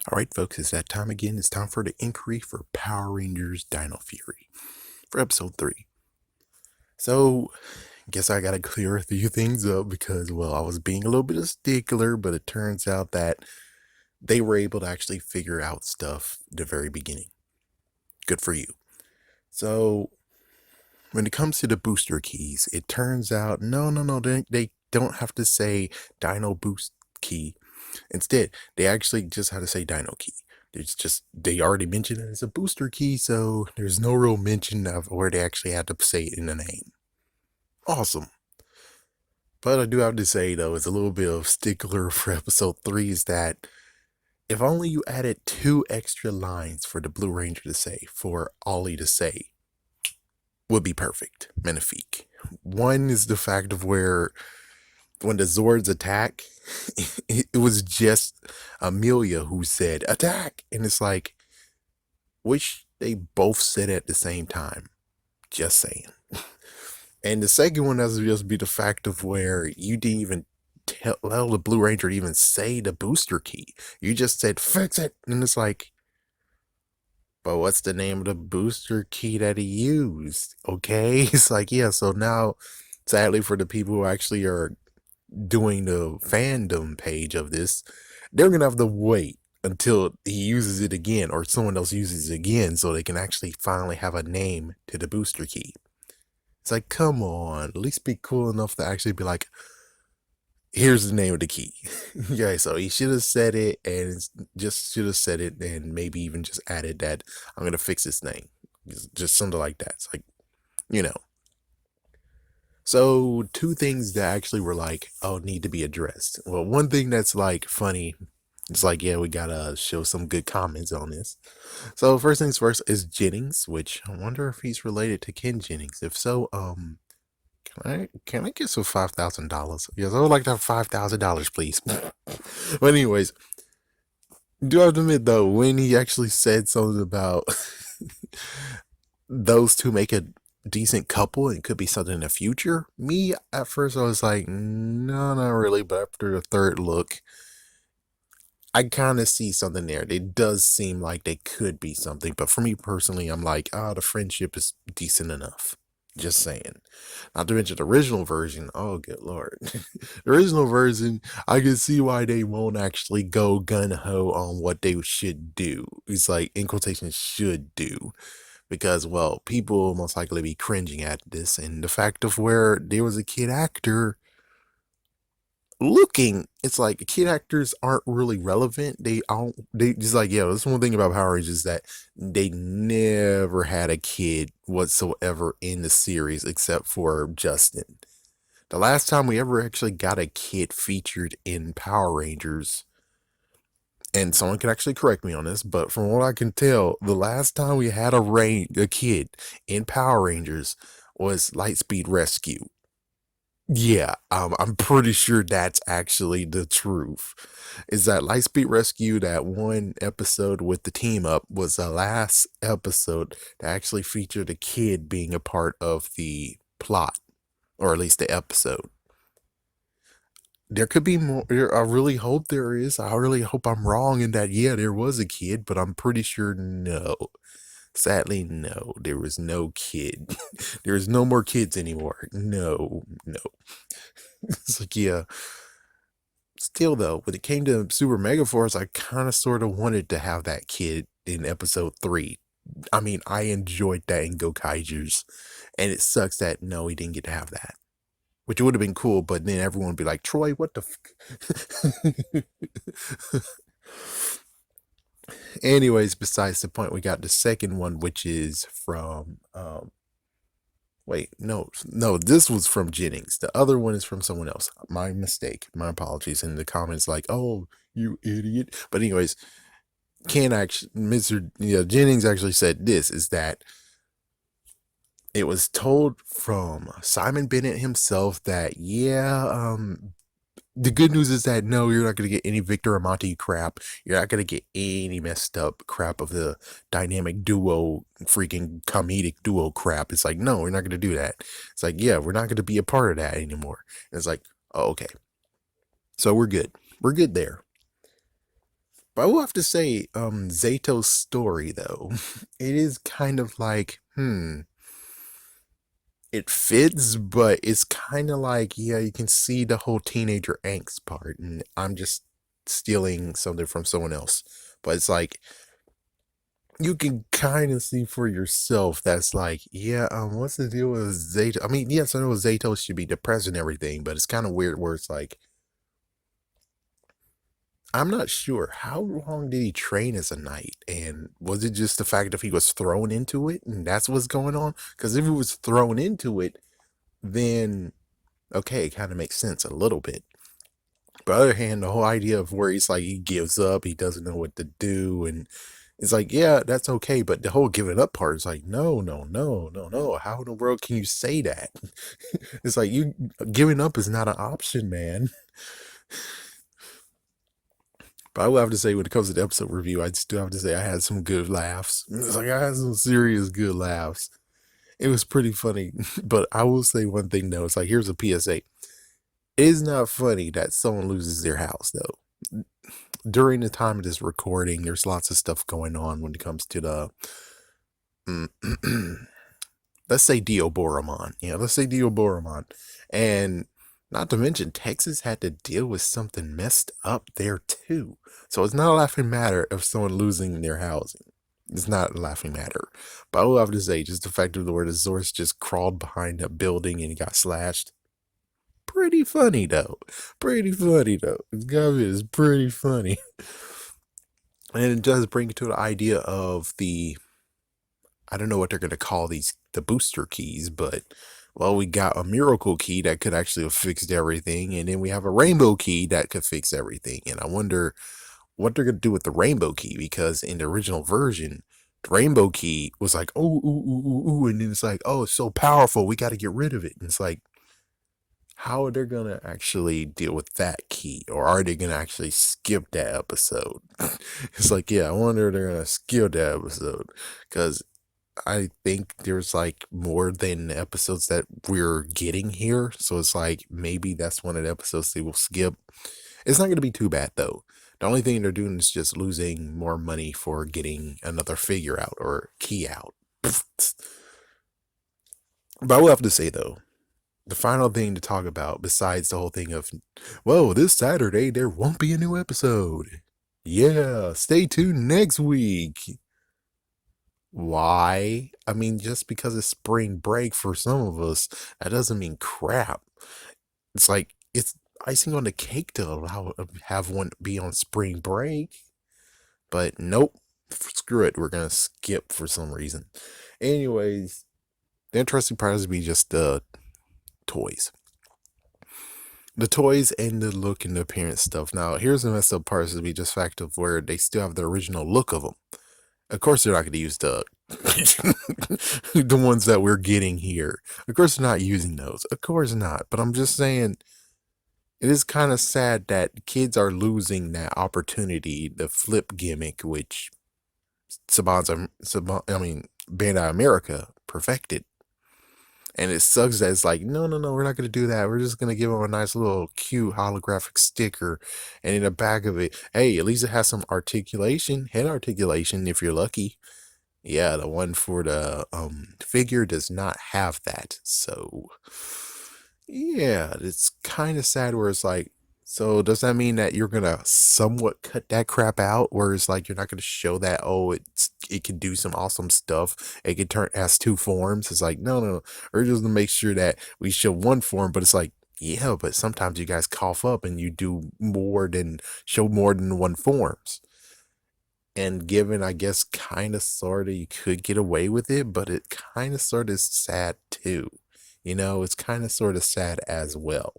All right, folks, it's that time again. It's time for the inquiry for Power Rangers Dino Fury for episode 3. So, guess I gotta clear a few things up because, well, I was being a little bit of stickler, but it turns out that they were able to actually figure out stuff at the very beginning. Good for you. So, when it comes to the booster keys, it turns out no, they don't have to say Dino Boost Key. Instead, they actually just had to say Dino Key. They already mentioned it as a booster key, so there's no real mention of where they actually had to say it in the name. Awesome. But I do have to say, though, it's a little bit of stickler for episode 3 is that if only you added 2 extra lines for the Blue Ranger to say, for Ollie to say, would be perfect. Magnifique. One is the fact of where when the Zords attack, it was just Amelia who said attack, and it's like, wish they both said it at the same time. Just saying. And the second one has to just be the fact of where you didn't even tell the Blue Ranger to even say the booster key. You just said fix it, and it's like, but what's the name of the booster key that he used? Okay, it's like, yeah. So now, sadly for the people who actually are doing the fandom page of this, they're gonna have to wait until he uses it again or someone else uses it again so they can actually finally have a name to the booster key. It's like, come on, at least be cool enough to actually be like, here's the name of the key. Yeah, so he should have said it and just should have said it and maybe even just added that I'm gonna fix this thing. Just something like that. It's like, you know. So, two things that actually were like, oh, need to be addressed. Well, one thing that's like funny, it's like, yeah, we gotta show some good comments on this. So, first things first is Jennings, which I wonder if he's related to Ken Jennings. If so, can I get some $5,000? Yes, I would like to have $5,000, please. But anyways, do have to admit though, when he actually said something about those two make a decent couple and could be something in the future, me at first I was like, no, not really. But after the third look, I kind of see something there. It does seem like they could be something, but for me personally, I'm like, the friendship is decent enough. Just saying. Not to mention the original version. Oh, good lord. The original version, I can see why they won't actually go gun ho on what they should do. It's like, in quotation, should do. Because, well, people will most likely be cringing at this. And the fact of where there was a kid actor looking, it's like kid actors aren't really relevant. They just like, yeah, that's one thing about Power Rangers is that they never had a kid whatsoever in the series except for Justin. The last time we ever actually got a kid featured in Power Rangers, and someone can actually correct me on this, but from what I can tell, the last time we had a kid in Power Rangers was Lightspeed Rescue. Yeah, I'm pretty sure that's actually the truth. Is that Lightspeed Rescue, that one episode with the team up, was the last episode that actually featured a kid being a part of the plot, or at least the episode. There could be more. I really hope there is. I really hope I'm wrong in that, yeah, there was a kid, but I'm pretty sure no. Sadly, no, there was no kid. There's no more kids anymore. No, no. It's like, yeah. Still, though, when it came to Super Mega Force, I kind of sort of wanted to have that kid in episode 3. I mean, I enjoyed that in Go Kaijus, and it sucks that no, he didn't get to have that. Which would have been cool, but then everyone would be like, Troy, what the Anyways, besides the point, we got the second one, which is from wait, no, this was from Jennings. The other one is from someone else. My mistake. My apologies. In the comments, like, oh, you idiot. But anyways, Ken actually, Mr. Jennings actually said this is that it was told from Simon Bennett himself that, yeah, the good news is that no, you're not going to get any Victor Amati crap. You're not going to get any messed up crap of the dynamic duo, freaking comedic duo crap. It's like, no, we're not going to do that. It's like, yeah, we're not going to be a part of that anymore. And it's like, oh, okay. So we're good. We're good there. But I will have to say, Zato's story though, it is kind of like, it fits, but it's kind of like, yeah, you can see the whole teenager angst part, and I'm just stealing something from someone else. But it's like you can kind of see for yourself that's like, yeah, what's the deal with Zato? I mean, yes, I know Zato should be depressed and everything, but it's kind of weird where it's like, I'm not sure how long did he train as a knight, and was it just the fact that he was thrown into it, and that's what's going on? Because if he was thrown into it, then okay, it kind of makes sense a little bit. But on the other hand, the whole idea of where he's like he gives up, he doesn't know what to do, and it's like, yeah, that's okay, but the whole giving up part is like, no, no, no, no, no. How in the world can you say that? It's like you giving up is not an option, man. But I will have to say, when it comes to the episode review, I still have to say I had some good laughs. It's like I had some serious good laughs. It was pretty funny. But I will say one thing though. It's like, here's a PSA. It is not funny that someone loses their house though. During the time of this recording, there's lots of stuff going on when it comes to the let's say Dioboramon. Yeah, let's say Dioboramon. And not to mention, Texas had to deal with something messed up there too. So it's not a laughing matter of someone losing their housing. It's not a laughing matter. But I will have to say, just the fact of the word Azores just crawled behind a building and he got slashed. Pretty funny though. Pretty funny though. It's pretty funny. And it does bring it to the idea of the, I don't know what they're going to call these, the booster keys, but well, we got a miracle key that could actually have fixed everything, and then we have a rainbow key that could fix everything. And I wonder what they're going to do with the rainbow key, because in the original version, the rainbow key was like, oh, ooh, ooh, ooh, ooh, and then it's like, oh, it's so powerful, we got to get rid of it. And it's like, how are they going to actually deal with that key? Or are they going to actually skip that episode? It's like, yeah, I wonder if they're going to skip that episode, because I think there's like more than episodes that we're getting here. So it's like maybe that's one of the episodes they will skip. It's not going to be too bad though. The only thing they're doing is just losing more money for getting another figure out or key out. But I will have to say though, the final thing to talk about, besides the whole thing of, whoa, this Saturday there won't be a new episode. Yeah, stay tuned next week. Why? I mean, just because it's spring break for some of us, that doesn't mean crap. It's like it's icing on the cake to allow have one be on spring break. But nope, screw it. We're gonna skip for some reason. Anyways, the interesting part is be just the toys. The toys and the look and the appearance stuff. Now, here's the messed up part is be just fact of where they still have the original look of them. Of course, they're not going to use the the ones that we're getting here. Of course, they're not using those. Of course not. But I'm just saying, it is kind of sad that kids are losing that opportunity, the flip gimmick, which Bandai America perfected. And it sucks that it's like, no, no, no, we're not going to do that. We're just going to give them a nice little cute holographic sticker. And in the back of it, hey, at least it has some articulation, head articulation if you're lucky. Yeah, the one for the figure does not have that. So, yeah, it's kind of sad where it's like, so does that mean that you're gonna somewhat cut that crap out? Where it's like you're not gonna show that, oh, it can do some awesome stuff. It can turn as two forms. It's like, no, no, no. We're just gonna make sure that we show one form, but it's like, yeah, but sometimes you guys cough up and you do more than show more than one forms. And given, I guess, kind of sort of you could get away with it, but it kind of sort of is sad too. You know, it's kind of sort of sad as well.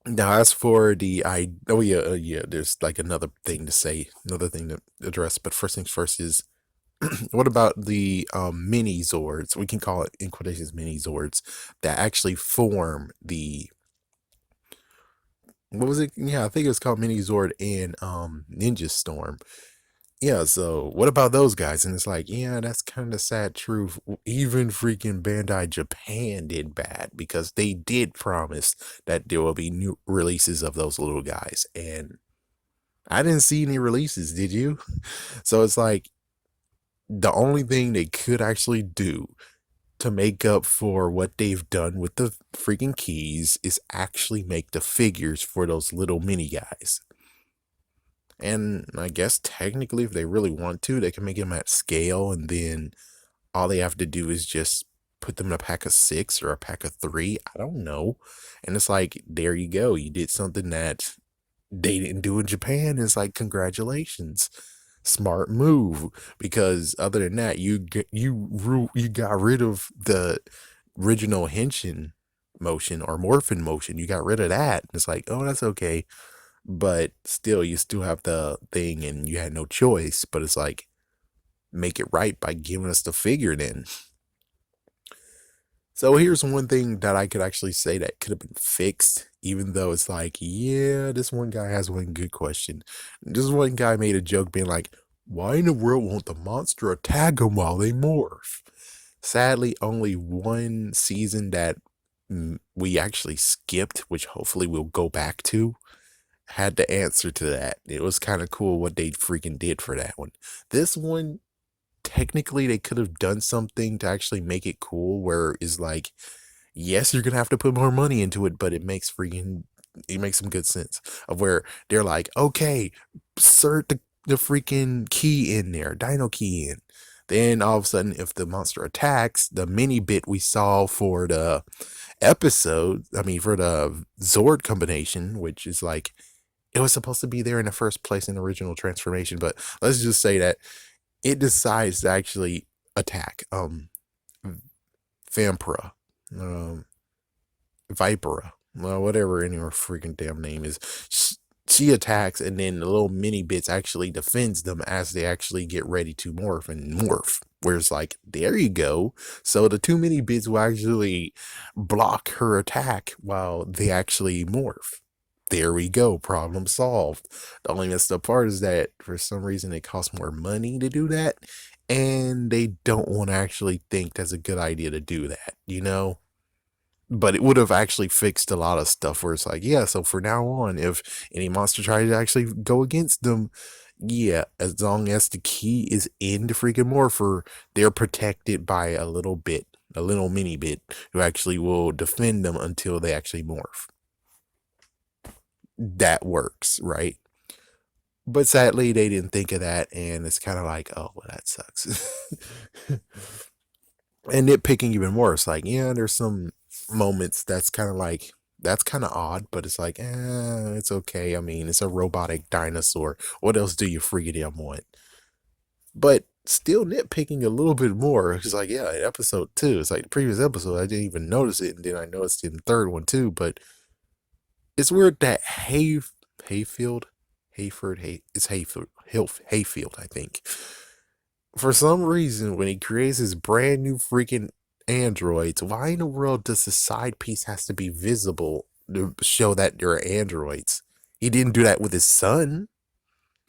Now, as for oh yeah, yeah, there's like another thing to say, another thing to address. But first things first is, what about the mini Zords? We can call it in quotations mini Zords that actually form the, what was it? Yeah, I think it was called Mini Zord and Ninja Storm. Yeah, so what about those guys? And it's like, yeah, that's kind of sad truth. Even freaking Bandai Japan did bad because they did promise that there will be new releases of those little guys. And I didn't see any releases, did you? So it's like the only thing they could actually do to make up for what they've done with the freaking keys is actually make the figures for those little mini guys. And I guess technically, if they really want to, they can make them at scale, and then all they have to do is just put them in a pack of 6 or a pack of 3. I don't know. And it's like, there you go. You did something that they didn't do in Japan. It's like, congratulations. Smart move. Because other than that, you got rid of the original henshin motion or morphin motion. You got rid of that. It's like, oh, that's okay. But still, you still have the thing and you had no choice. But it's like, make it right by giving us the figure then. So here's one thing that I could actually say that could have been fixed, even though it's like, yeah, this one guy has one good question. This one guy made a joke being like, why in the world won't the monster attack them while they morph? Sadly, only one season that we actually skipped, which hopefully we'll go back to, had the answer to that. It was kind of cool what they freaking did for that one. This one, technically, they could have done something to actually make it cool, where it's like, yes, you're gonna have to put more money into it, but it makes some good sense of where they're like, okay, insert the freaking key in there, Dino key in. Then all of a sudden, if the monster attacks, the mini bit we saw for the episode, I mean, for the Zord combination, which is like, it was supposed to be there in the first place in the original transformation, but let's just say that it decides to actually attack Vampira, um, Vipera, well, whatever any her freaking damn name is. She attacks, and then the little mini bits actually defends them as they actually get ready to morph and morph. Where it's like, there you go. So the 2 mini bits will actually block her attack while they actually morph. There we go. Problem solved. The only messed up part is that for some reason it costs more money to do that, and they don't want to actually think that's a good idea to do that, you know? But it would have actually fixed a lot of stuff where it's like, yeah, so for now on, if any monster tries to actually go against them, yeah, as long as the key is in the freaking morpher, they're protected by a little bit, a little mini bit, who actually will defend them until they actually morph. That works, right? But sadly, they didn't think of that, and it's kind of like, oh, well, that sucks. And nitpicking even worse, like, yeah, there's some moments that's kind of odd, but it's like, it's okay. I mean, it's a robotic dinosaur. What else do you freaking want? But still nitpicking a little bit more. It's like, yeah, episode 2. It's like the previous episode, I didn't even notice it, and then I noticed it in the third one too. But it's weird that Hayfield, it's Hayfield, I think. For some reason, when he creates his brand new freaking androids, why in the world does the side piece has to be visible to show that they're androids? He didn't do that with his son.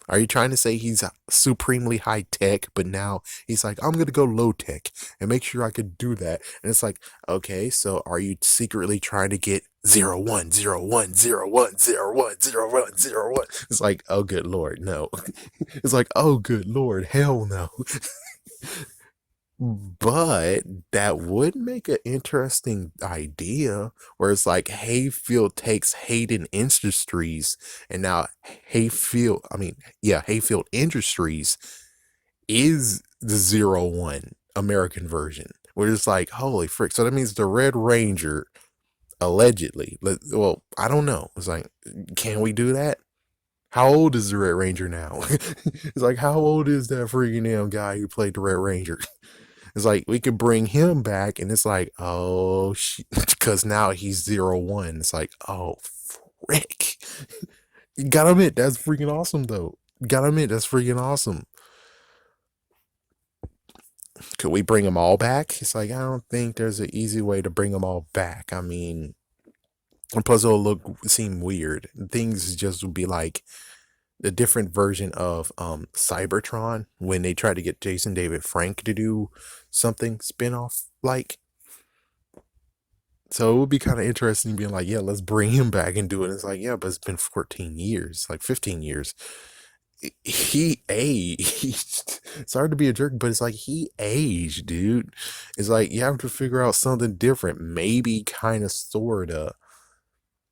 Are you trying to say he's supremely high tech, but now he's like, I'm going to go low tech and make sure I could do that? And it's like, okay, so are you secretly trying to get 010101010101? It's like, oh, good Lord, no. It's like, oh, good Lord, hell no. But that would make an interesting idea where it's like Hayfield takes Hayden Industries, and now Hayfield Industries is the 01 American version. Where it's like, holy frick. So that means the Red Ranger, allegedly, well, I don't know. It's like, can we do that? How old is the Red Ranger now? It's like, how old is that freaking damn guy who played the Red Ranger? It's like, we could bring him back, and it's like, oh, because now he's 01. It's like, oh, frick. You gotta admit, that's freaking awesome, though. You gotta admit, that's freaking awesome. Could we bring them all back? It's like, I don't think there's an easy way to bring them all back. I mean, and plus it'll seem weird. Things just would be like the different version of Cybertron when they tried to get Jason David Frank to do something spin-off like. So it would be kind of interesting being like, yeah, let's bring him back and do it. And it's like, yeah, but it's been 14 years, like 15 years. He aged. Sorry to be a jerk, but it's like he aged, dude. It's like you have to figure out something different. Maybe kind of sorta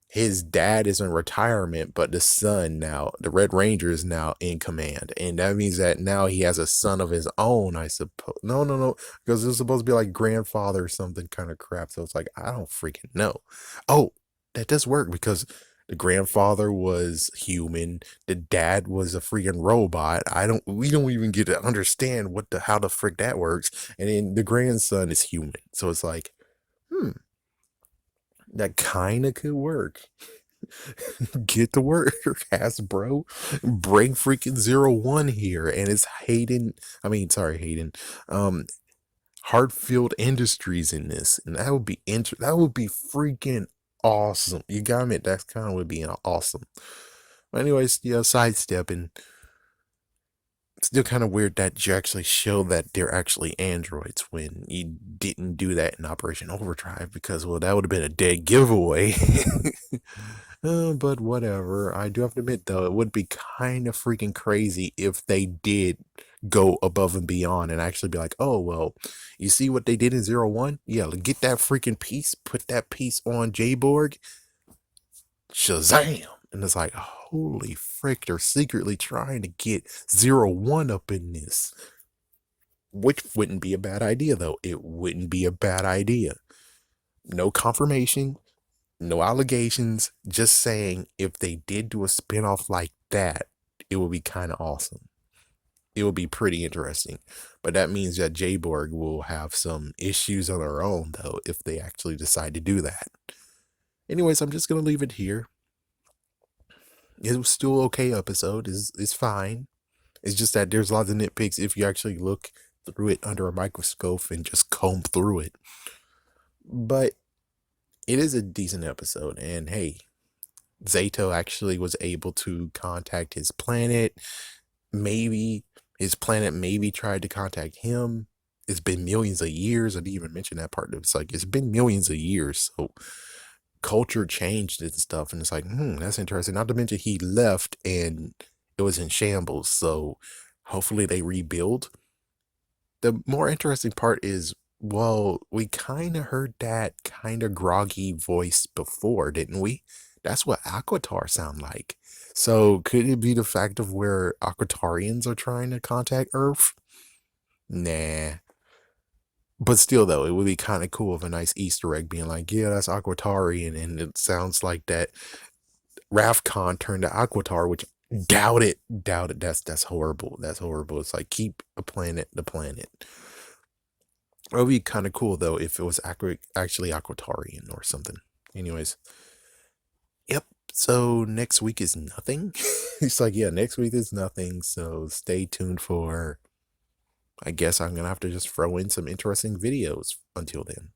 his dad is in retirement, but the son now, the Red Ranger is now in command. And that means that now he has a son of his own, I suppose. No, no, no, because it's supposed to be like grandfather or something kind of crap. So it's like, I don't freaking know. Oh, that does work because the grandfather was human. The dad was a freaking robot. We don't even get to understand how the frick that works. And then the grandson is human. So it's like, hmm, that kind of could work. Get to work, Hasbro. Bring freaking 01 here. And it's Hayden. Um, Hartfield Industries in this. And that would be that would be freaking awesome. You gotta admit, that's kind of would be awesome. But anyways, yeah, sidestepping. Still kind of weird that you actually show that they're actually androids when you didn't do that in Operation Overdrive because, well, that would have been a dead giveaway. But whatever. I do have to admit, though, it would be kind of freaking crazy if they did go above and beyond and actually be like, oh, well, you see what they did in 01? Yeah, get that freaking piece, put that piece on J-Borg, Shazam! And it's like, holy frick, they're secretly trying to get 01 up in this. Which wouldn't be a bad idea, though. It wouldn't be a bad idea. No confirmation, no allegations, just saying if they did do a spinoff like that, it would be kind of awesome. It would be pretty interesting. But that means that J-Borg will have some issues on their own, though, if they actually decide to do that. Anyways, I'm just going to leave it here. It was still okay episode. It's fine. It's just that there's lots of nitpicks if you actually look through it under a microscope and just comb through it. But it is a decent episode. And hey, Zato actually was able to contact his planet. Maybe his planet tried to contact him. It's been millions of years. I didn't even mention that part. It's like it's been millions of years. So culture changed and stuff. And it's like, that's interesting. Not to mention he left and it was in shambles. So hopefully they rebuild. The more interesting part is, well, we kind of heard that kind of groggy voice before, didn't we? That's what Aquatar sound like. So could it be the fact of where Aquatarians are trying to contact Earth? Nah. But still, though, it would be kind of cool of a nice Easter egg being like, yeah, that's Aquatarian, and it sounds like that Ravcon turned to Aquatar, which doubt it. That's horrible. That's horrible. It's like keep the planet. It would be kind of cool though if it was actually Aquatarian or something. Anyways, yep. So next week is nothing. It's like, yeah, next week is nothing. So stay tuned for. I guess I'm gonna have to just throw in some interesting videos until then.